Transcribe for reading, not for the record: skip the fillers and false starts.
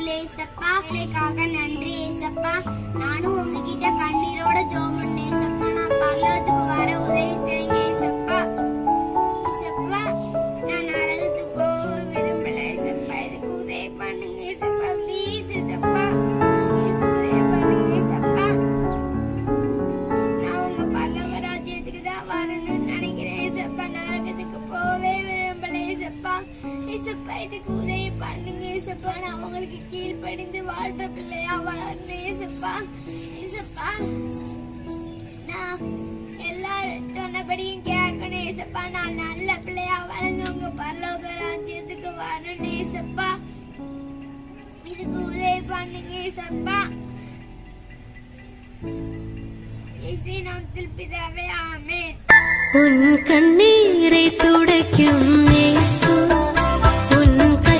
விரும்பல ஏசப்பா. நன்றி ஏசப்பா. நானும் உங்ககிட்ட கண்ணீரோட ஜெபம் பண்ணேன் ஏசப்பா. நான் பரலோகத்துக்கு வர உதவி செய்யுங்க ஏசப்பா. ஏசப்பா, நான் நரகத்துக்கு போக விரும்பல ஏசப்பா. இதுக்கு உதவி பண்ணுங்க ஏசப்பா. ப்ளீஸ் ஏசப்பா, இதுக்கு உதவி பண்ணுங்க ஏசப்பா. நான் உங்க பரலோக ராஜ்யத்துக்கு தான் வரணும்னு நினைக்கிறேன் ஏசப்பா. நரகத்துக்கு போகவே விரும்பல ஏசப்பா. ஏசப்பா, இதுக்கு உதவி பண்ணுங்க ஏசப்பா. நான் உங்களுக்கு கீழ்ப்படிந்து வாழ்ற பிள்ளையா வளர்ந்து ஏசப்பா. ஏசப்பா, நான் எல்லாரும் சொன்னபடியும் கேட்கணும் ஏசப்பா. நான் நல்ல பிள்ளையா வளர்ந்து உங்க பரலோக ராஜ்யத்துக்கு வரணும் ஏசப்பா. இதுக்கு உதவி பண்ணுங்க ஏசப்பா. இயேசுவின் நாமத்தில் பிதாவே, ஆமென். உன் கண்ணீரை துடைக்கும்